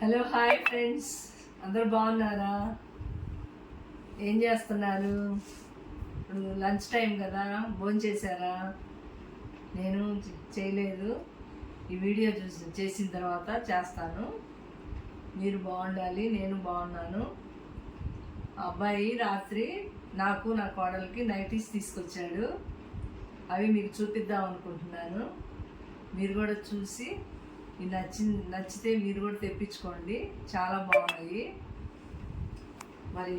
Hello hi friends, అందరూ బాగున్నారా? ఏం చేస్తున్నారు? ఇప్పుడు లంచ్ టైం కదా, భోజనం చేశారా? నేను చేయలేదు. ఈ వీడియో చేసిన తర్వాత చేస్తాను. మీరు బాగుండాలి, నేను బాగున్నాను. అబ్బాయి రాత్రి నాకు నా కోడలికి నైటీస్ తీసుకొచ్చాడు. అవి మీకు చూపిద్దాం అనుకుంటున్నాను. మీరు కూడా చూసి నచ్చితే మీరు కూడా తెప్పించుకోండి, చాలా బాగున్నాయి. మరి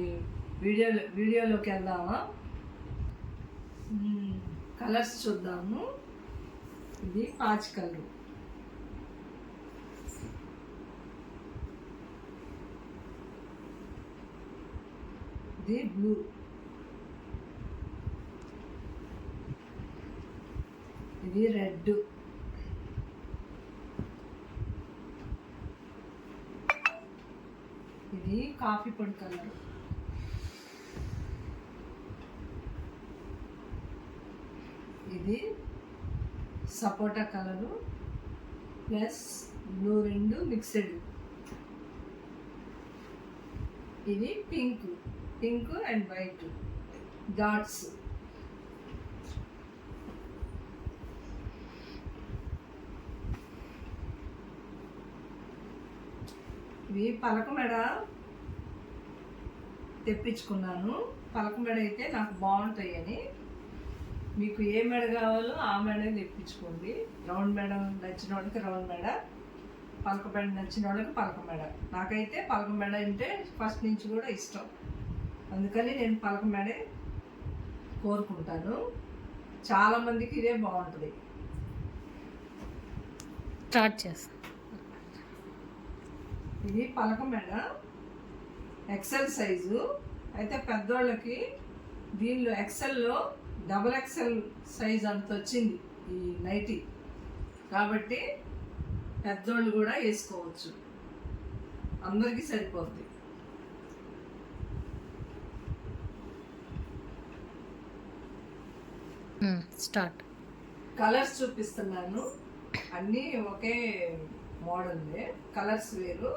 వీడియోలోకి వెళ్దామా? కలర్స్ చూద్దాము. ఇది పాచి కలరు, ఇది బ్లూ, ఇది రెడ్, ఇది కాఫీ పొడి కలర్, ఇది సపోటా కలరు ప్లస్ బ్లూ, రెండు మిక్స్డ్. ఇది పింక్ అండ్ వైట్ డాట్స్. ఇవి పలక మెడ తెప్పించుకున్నాను. పలక మెడ అయితే నాకు బాగుంటాయి అని. మీకు ఏ మెడ కావాలో ఆ మెడ తెప్పించుకోండి. రౌండ్ మెడ నచ్చిన వాళ్ళకి రౌండ్ మెడ, పలక మెడ నచ్చిన వాళ్ళకి పలక మెడ. నాకైతే పలక మెడ అంటే ఫస్ట్ నుంచి కూడా ఇష్టం, అందుకని నేను పలక మెడే కోరుకుంటాను. చాలామందికి ఇదే బాగుంటుంది. స్టార్ట్ చేస్తాను. ఇది పలక మెడ ఎక్సెల్ సైజు. అయితే పెద్దోళ్ళకి దీనిలో ఎక్సెల్లో డబల్ ఎక్సెల్ సైజ్ అంత వచ్చింది ఈ నైటీ, కాబట్టి పెద్దోళ్ళు కూడా వేసుకోవచ్చు, అందరికీ సరిపోద్ది. స్టార్ట్. కలర్స్ చూపిస్తున్నాను, అన్నీ ఒకే మోడల్నే, కలర్స్ వేరు.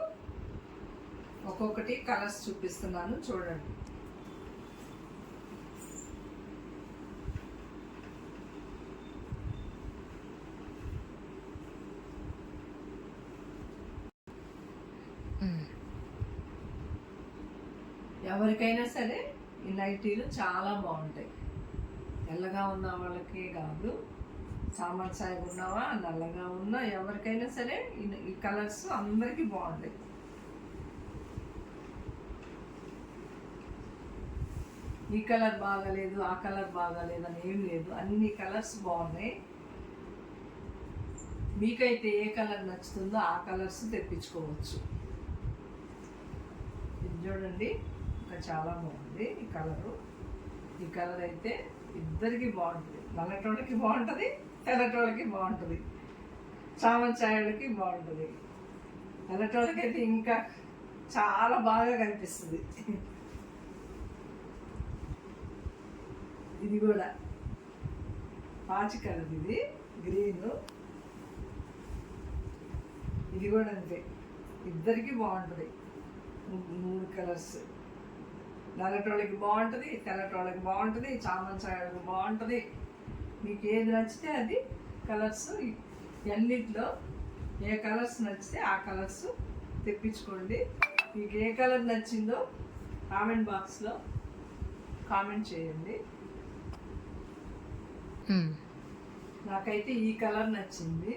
ఒక్కొక్కటి కలర్స్ చూపిస్తున్నాను, చూడండి. ఎవరికైనా సరే ఈ నైటీలు చాలా బాగుంటాయి. తెల్లగా ఉన్న వాళ్ళకే కాదు, సామర్థ్యంగా ఉన్నావా నల్లగా ఉన్నా ఎవరికైనా సరే ఈ కలర్స్ అందరికీ బాగుంటాయి. ఈ కలర్ బాగాలేదు, ఆ కలర్ బాగాలేదు అని ఏం లేదు, అన్ని కలర్స్ బాగున్నాయి. మీకైతే ఏ కలర్ నచ్చుతుందో ఆ కలర్స్ తెప్పించుకోవచ్చు. ఇది చూడండి, ఇంకా చాలా బాగుంది ఈ కలరు. ఈ కలర్ అయితే ఇద్దరికి బాగుంటుంది. నల్లటోళ్ళకి బాగుంటుంది, తెల్లటోళ్ళకి బాగుంటుంది, చామంచాయలకి బాగుంటుంది. తెల్లటోళ్ళకి అయితే ఇంకా చాలా బాగా కనిపిస్తుంది. ఇది కూడా పాచి కలర్, ఇది గ్రీను, ఇది కూడా అంతే, ఇద్దరికి బాగుంటుంది. మూడు కలర్స్, నల్లటోళ్ళకి బాగుంటుంది, తెల్లటోళ్ళకి బాగుంటుంది, చామంచాయలకు బాగుంటుంది. మీకు ఏది నచ్చితే అది కలర్స్, అన్నిట్లో ఏ కలర్స్ నచ్చితే ఆ కలర్స్ తెప్పించుకోండి. మీకు ఏ కలర్ నచ్చిందో కామెంట్ బాక్స్లో కామెంట్ చేయండి. నాకైతే ఈ కలర్ నచ్చింది.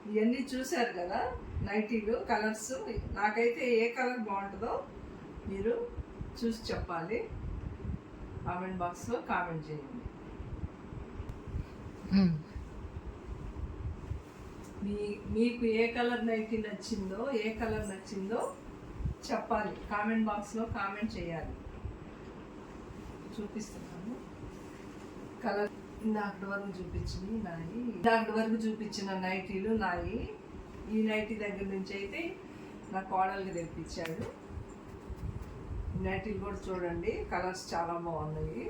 ఇవన్నీ చూశారు కదా నైటీలు కలర్స్. నాకైతే ఏ కలర్ బాగుంటుందో మీరు చూసి చెప్పాలి, కామెంట్ బాక్స్లో కామెంట్ చేయండి. మీకు ఏ కలర్ నైటీ నచ్చిందో, ఏ కలర్ నచ్చిందో చెప్పాలి, కామెంట్ బాక్స్లో కామెంట్ చేయాలి. చూపిస్తున్నాను కలర్. ఇందాకటి వరకు చూపించిన నైటీలు నాయి. ఈ నైటీ దగ్గర నుంచి అయితే నా కోడలికి తెప్పించాడు. నైటీలు కూడా చూడండి, కలర్స్ చాలా బాగున్నాయి.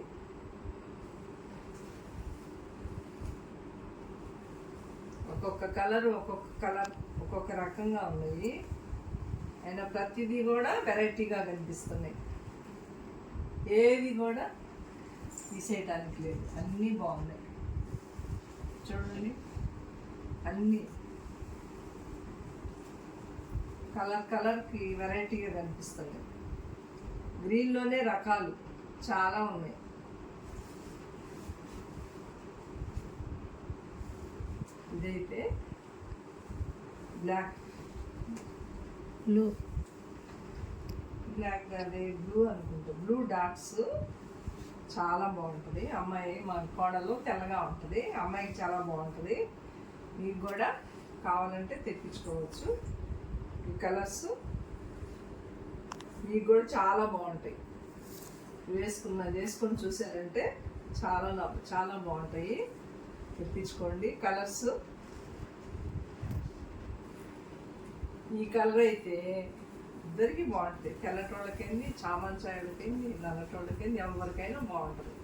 ఒక్కొక్క కలర్ ఒక్కొక్క రకంగా ఉన్నాయి. అయినా ప్రతిదీ కూడా వెరైటీగా కనిపిస్తున్నాయి. ఏది కూడా తీసేయటానికి లేదు, అన్నీ బాగున్నాయి. చూడండి, అన్నీ కలర్కి వెరైటీగా కనిపిస్తుంది. గ్రీన్లోనే రకాలు చాలా ఉన్నాయి. ఇదైతే బ్లాక్ అదే బ్లూ అనుకుంటా, బ్లూ డాట్స్ చాలా బాగుంటుంది. అమ్మాయి మా కోడలు తెల్లగా ఉంటుంది, అమ్మాయికి చాలా బాగుంటుంది. మీకు కూడా కావాలంటే తెప్పించుకోవచ్చు. ఈ కలర్స్ మీకు కూడా చాలా బాగుంటాయి. వేసుకొని చూసారంటే చాలా బాగుంటాయి. తెప్పించుకోండి. కలర్స్ ఈ కలర్ అయితే ఇద్దరికి బాగుంటుంది. తెల్లటోళ్ళకేంది, చామంచాయలకేంది, నల్లటోళ్ళకేంది, ఎవరికైనా బాగుంటుంది.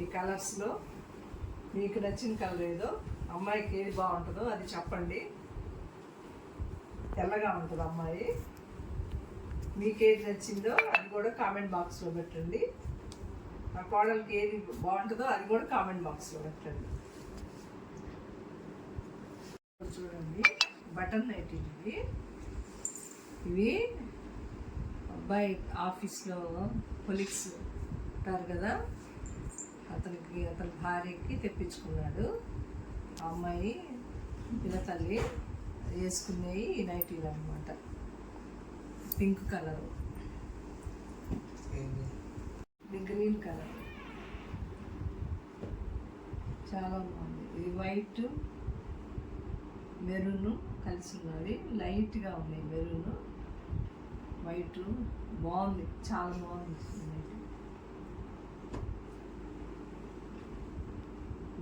ఈ కలర్స్లో మీకు నచ్చిన కలర్ ఏదో, అమ్మాయికి ఏది బాగుంటుందో అది చెప్పండి. తెల్లగా ఉంటుంది అమ్మాయి. మీకు ఏది నచ్చిందో అది కూడా కామెంట్ బాక్స్లో పెట్టండి. నా కోడలికి ఏది బాగుంటుందో అది కూడా కామెంట్ బాక్స్లో పెట్టండి. చూడండి, బటన్ నైటీ ఇవి అబ్బాయి ఆఫీస్లో కొలీగ్స్ ఉంటారు కదా, అతని భార్యకి తెప్పించుకున్నాడు. ఆ అమ్మాయి పిల్లతల్లి వేసుకునేవి ఈ నైటీలు అనమాట. పింక్ కలర్, ఇది గ్రీన్ కలర్, చాలా బాగుంది. ఇది వైట్ మెరూన్ కలిసి ఉన్నది, లైట్గా ఉన్నాయి. మెరూన్ వైట్ బాగుంది, చాలా బాగుంది.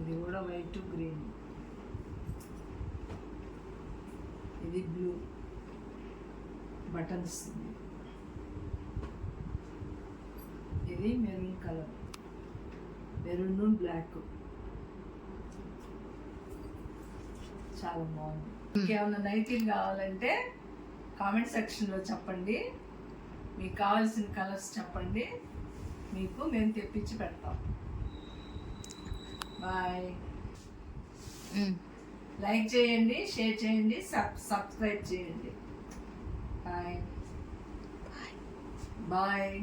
ఇది కూడా వైట్ గ్రీన్. ఇది బ్లూ బటన్స్, ఇది మెరూన్ కలర్, మెరూన్ బ్లాక్, చాలా బాగుంది. ఇంకేమన్నా నైటీలు కావాలంటే కామెంట్ సెక్షన్లో చెప్పండి. మీకు కావాల్సిన కలర్స్ చెప్పండి, మేము తెప్పించి పెడతాం. బాయ్. లైక్ చేయండి, షేర్ చేయండి, సబ్స్క్రైబ్ చేయండి. Bye bye.